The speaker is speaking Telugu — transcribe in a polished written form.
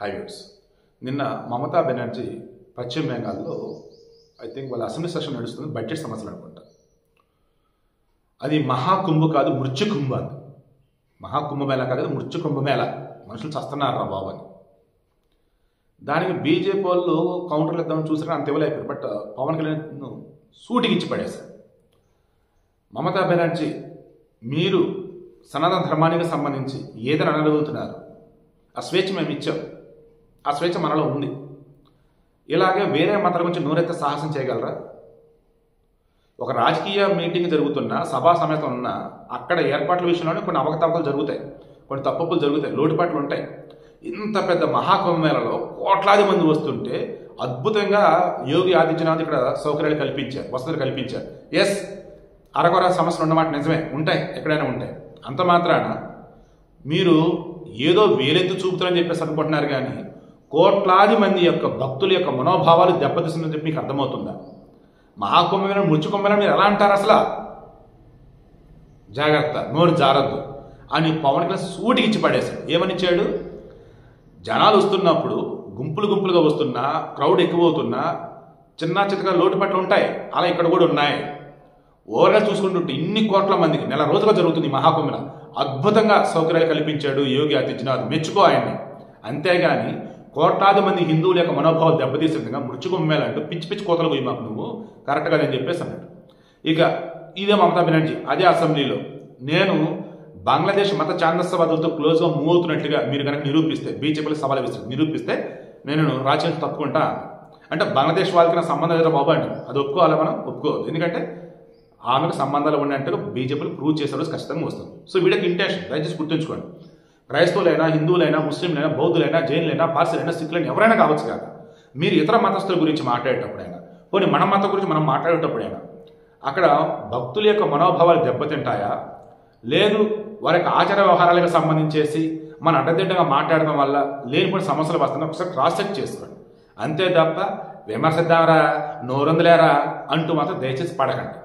హైవేస్ నిన్న మమతా బెనర్జీ పశ్చిమ బెంగాల్లో ఐ థింక్ వాళ్ళ అసెంబ్లీ సెషన్ నడుస్తుంది, బడ్జెట్ సమస్యలు అనుకుంటా. అది మహాకుంభ కాదు, మృత్యుకుంభ. అది మహాకుంభమేళ కాదు, మృత్యుకుంభమేళ. మనుషులు చస్తున్నారు రా బాబు అని. దానికి బీజేపీ వాళ్ళు కౌంటర్లు ఇద్దామని చూసారు, అంత ఇవ్వలేకపోయారు. బట్ పవన్ కళ్యాణ్ సూటికి ఇచ్చి పడేశారు. మమతా బెనర్జీ, మీరు సనాతన ధర్మానికి సంబంధించి ఏదైనా అనగలుగుతున్నారు, ఆ స్వేచ్ఛ మేము ఇచ్చాం, ఆ స్వేచ్ఛ మనలో ఉంది. ఇలాగే వేరే మతాల గురించి నోరెత్తే సాహసం చేయగలరా? ఒక రాజకీయ మీటింగ్ జరుగుతున్నా, సభా సమేతం ఉన్నా, అక్కడ ఏర్పాట్ల విషయంలోనే కొన్ని అవకతవకలు జరుగుతాయి, కొన్ని తప్పులు జరుగుతాయి, లోటుపాట్లు ఉంటాయి. ఇంత పెద్ద మహాకుంభమేళలో కోట్లాది మంది వస్తుంటే అద్భుతంగా యోగి ఆదిత్యనాథ్ ఇక్కడ సౌకర్యాలు కల్పించారు, వసతులు కల్పించారు. ఎస్, అరకొర సమస్యలు ఉన్నమాట నిజమే, ఉంటాయి, ఎక్కడైనా ఉంటాయి. అంత మాత్రాన మీరు ఏదో వేలెత్తు చూపుతారని చెప్పేసి అనుకుంటున్నారు, కానీ కోట్లాది మంది యొక్క భక్తుల యొక్క మనోభావాలు దెబ్బతీస్తుందని చెప్పి మీకు అర్థమవుతుందా? మహాకుంభమేళ మృత్యుకుంభమేళ మీరు ఎలా అంటారు అసలు? జాగ్రత్త, నోరు జారద్దు అని పవన్ కళ్యాణ్ సూటికి ఇచ్చి పడేశాడు. ఏమనిచ్చాడు? జనాలు వస్తున్నప్పుడు గుంపులు గుంపులుగా వస్తున్నా, క్రౌడ్ ఎక్కువ అవుతున్నా, చిన్న చిన్నగా లోటుపాట్లు ఉంటాయి, అలా ఇక్కడ కూడా ఉన్నాయి. ఓవర్గా చూసుకుంటుంటే ఇన్ని కోట్ల మందికి నెల రోజుగా జరుగుతుంది మహాకుంభమేళ. అద్భుతంగా సౌకర్యాలు కల్పించాడు యోగి ఆదిత్యనాథ్, మెచ్చుకో ఆయన్ని. అంతేగాని కోట్లాది మంది హిందువుల యొక్క మనోభావాలు దెబ్బతీసే విధంగా మృత్యుకుంభమేళ అంటూ పిచ్చి పిచ్చి కోతలు పోయి మాకు నువ్వు కరెక్ట్ కాదని చెప్పేసి అన్నాడు. ఇక ఇదే మమతా బెనర్జీ అదే అసెంబ్లీలో, నేను బంగ్లాదేశ్ మత ఛాందస్యవాదులతో క్లోజ్గా మూవ్ అవుతున్నట్లుగా మీరు కనుక నిరూపిస్తే, బీజేపీలో సవాల్ విసిరి నిరూపిస్తే నేను రాజ్యం తప్పుకుంటా. అంటే బంగ్లాదేశ్ వాళ్ళకి నా సంబంధం లేదా బాబు అంటే అది ఒప్పుకోవాలి, మనం ఒప్పుకోవద్దు. ఎందుకంటే ఆమెకు సంబంధాలు ఉన్నట్టుగా బీజేపీలు ప్రూవ్ చేసే రోజు ఖచ్చితంగా వస్తుంది. సో వీళ్ళకి ఇంటెన్షన్ దయచేసి గుర్తుంచుకోండి. క్రైస్తవులైనా, హిందువులైనా, ముస్లింలైనా, బౌద్ధులైనా, జైన్లైనా, పార్సీలైనా, సిక్కులైనా, ఎవరైనా కావచ్చు కాదు, మీరు ఇతర మతస్థుల గురించి మాట్లాడేటప్పుడైనా, పోనీ మన మతం గురించి మనం మాట్లాడేటప్పుడైనా అక్కడ భక్తుల యొక్క మనోభావాలు దెబ్బతింటాయా, లేదు వారి యొక్క ఆచార వ్యవహారాలకు సంబంధించేసి మన అడ్డదిడ్డంగా మాట్లాడడం వల్ల లేనిపోయిన సమస్యలు వస్తాయని ఒకసారి క్రాస్ చెక్ చేసుకోండి. అంతే తప్ప విమర్శిద్దాంరా, నోరందులేరా అంటూ మాత్రం దయచేసి పడకండి.